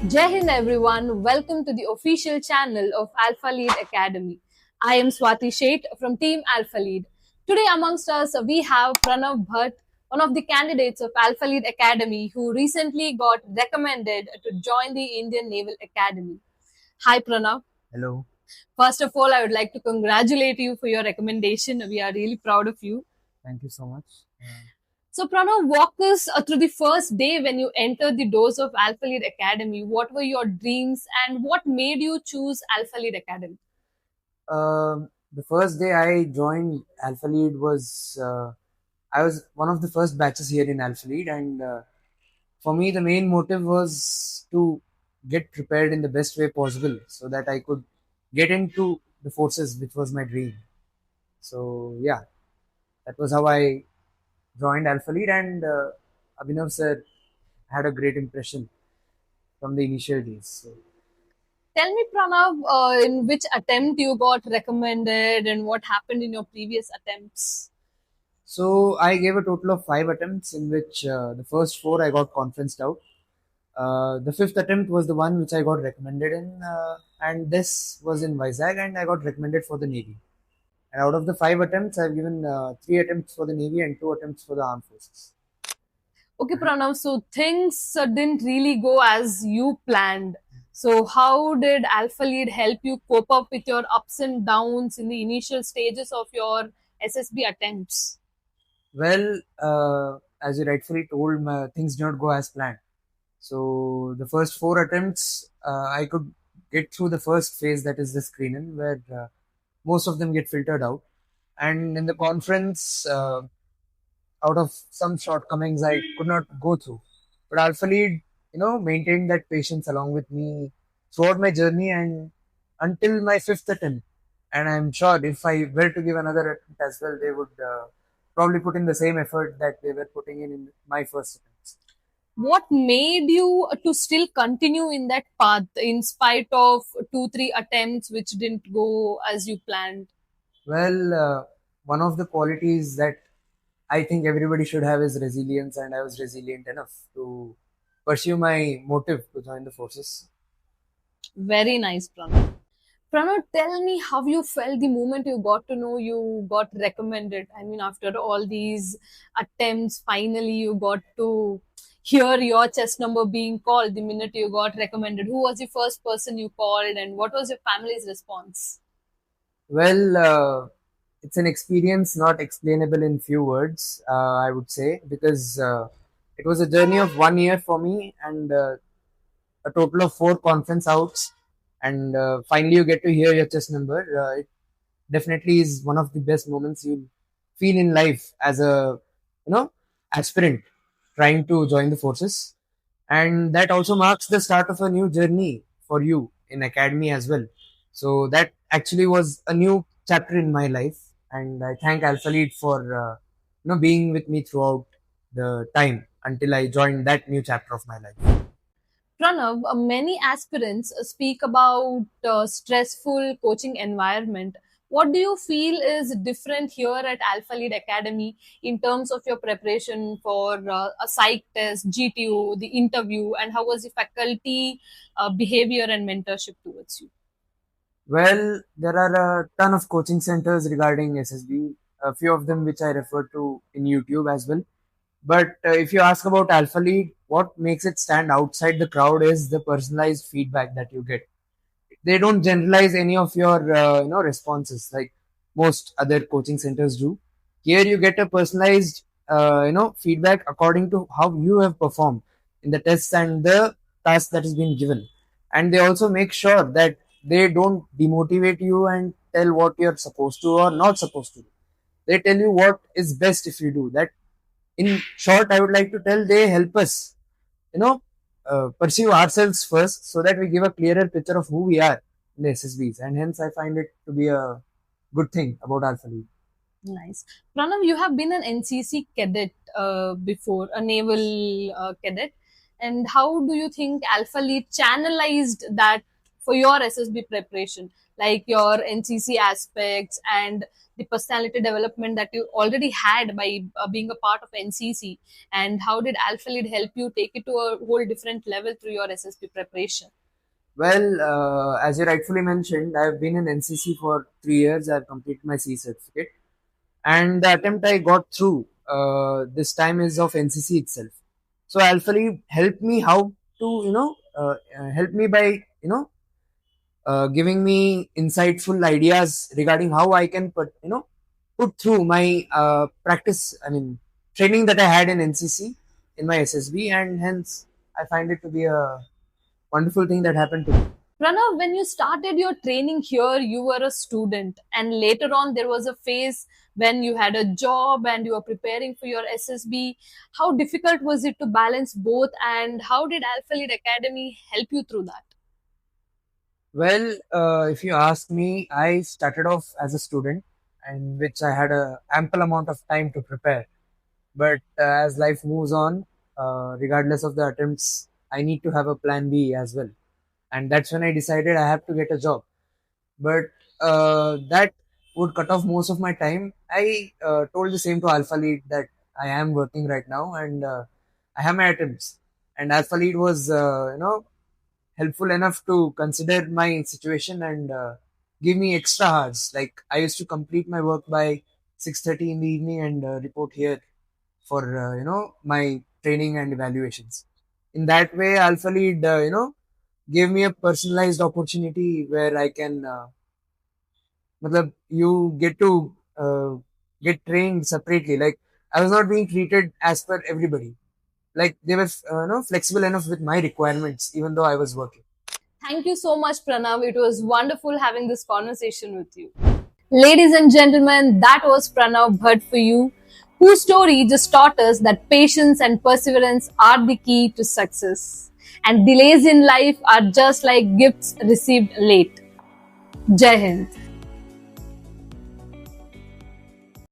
Jai Hind everyone, welcome to the official channel of Alpha Lead Academy. I am Swati Sheth from Team Alpha Lead. Today amongst us we have Pranav Bhatt, one of the candidates of Alpha Lead Academy who recently got recommended to join the Indian Naval Academy. Hi Pranav. Hello. First of all, I would like to congratulate you for your recommendation. We are really proud of you. Thank you so much. So, Pranav, walk us through the first day when you entered the doors of Alpha Lead Academy. What were your dreams and what made you choose Alpha Lead Academy? The first day I joined Alpha Lead was I was one of the first batches here in Alpha Lead, and for me the main motive was to get prepared in the best way possible so that I could get into the forces, which was my dream. So yeah, that was how I joined Alpha Lead, and Abhinav sir had a great impression from the initial days. So, Tell me, Pranav, in which attempt you got recommended and what happened in your previous attempts? So I gave a total of 5 attempts, in which the first four I got conferenced out. The fifth attempt was the one which I got recommended in, and this was in Vizag, and I got recommended for the Navy. And out of the 5 attempts, I've given 3 attempts for the Navy and 2 attempts for the Armed Forces. Okay, Pranav, so things didn't really go as you planned. So, how did Alpha Lead help you cope up with your ups and downs in the initial stages of your SSB attempts? Well, as you rightfully told, things did not go as planned. So the first 4 attempts, I could get through the first phase, that is the screening, where most of them get filtered out. And in the conference, out of some shortcomings, I could not go through. But Alpha Lead, maintained that patience along with me throughout my journey and until my fifth attempt. And I'm sure if I were to give another attempt as well, they would probably put in the same effort that they were putting in my first attempts. What made you to still continue in that path in spite of 2 3 attempts which didn't go as you planned? Well, one of the qualities that I think everybody should have is resilience, and I was resilient enough to pursue my motive to join the forces. Very nice, Pranav. Pranav, tell me how you felt the moment you got to know you got recommended. I mean, after all these attempts, finally you got to hear your chest number being called the minute you got recommended. Who was the first person you called, and what was your family's response? Well, it's an experience not explainable in few words, I would say, because it was a journey of 1 year for me, and a total of 4 conference outs, and finally you get to hear your chest number. It definitely is one of the best moments you feel in life as a you know aspirant trying to join the forces, and that also marks the start of a new journey for you in academy as well. So that actually was a new chapter in my life, and I thank Alpha Lead for being with me throughout the time until I joined that new chapter of my life. Pranav, many aspirants speak about stressful coaching environment. What do you feel is different here at Alpha Lead Academy in terms of your preparation for a psych test, GTO, the interview, and how was the faculty behavior and mentorship towards you? Well, there are a ton of coaching centers regarding SSB, a few of them which I refer to in YouTube as well. But if you ask about Alpha Lead, what makes it stand outside the crowd is the personalized feedback that you get. They don't generalize any of your responses like most other coaching centers do. Here you get a personalized feedback according to how you have performed in the tests and the task that has been given. And they also make sure that they don't demotivate you and tell what you're supposed to or not supposed to do. They tell you what is best if you do that. In short, I would like to tell they help us you know pursue ourselves first so that we give a clearer picture of who we are in the SSBs, and hence I find it to be a good thing about Alpha League. Nice. Pranav, you have been an NCC cadet before, a naval cadet. And how do you think Alpha Lead channelized that for your SSB preparation? like your NCC aspects and the personality development that you already had by being a part of NCC, and how did Alpha Lead help you take it to a whole different level through your SSP preparation? Well, as you rightfully mentioned, I've been in NCC for 3 years. I've completed my C certificate, and the attempt I got through this time is of NCC itself. So Alpha Lead helped me how to, help me by, giving me insightful ideas regarding how I can put through my practice. I mean, training that I had in NCC in my SSB, and hence I find it to be a wonderful thing that happened to me. Pranav, when you started your training here, you were a student, and later on, there was a phase when you had a job and you were preparing for your SSB. How difficult was it to balance both, and how did Alpha Lead Academy help you through that? Well, if you ask me, I started off as a student, in which I had a ample amount of time to prepare. But as life moves on, regardless of the attempts, I need to have a plan B as well, and that's when I decided I have to get a job. But that would cut off most of my time. I told the same to Alpha Lead that I am working right now, and I have my attempts. And Alpha Lead was, helpful enough to consider my situation and give me extra hours. Like I used to complete my work by 6:30 in the evening and report here for my training and evaluations. In that way, Alpha Lead gave me a personalized opportunity where I can, you get to get trained separately. Like I was not being treated as per everybody. Like they were flexible enough with my requirements, even though I was working. Thank you so much, Pranav. It was wonderful having this conversation with you. Ladies and gentlemen, that was Pranav Bhatt for you, whose story just taught us that patience and perseverance are the key to success. And delays in life are just like gifts received late. Jai Hind.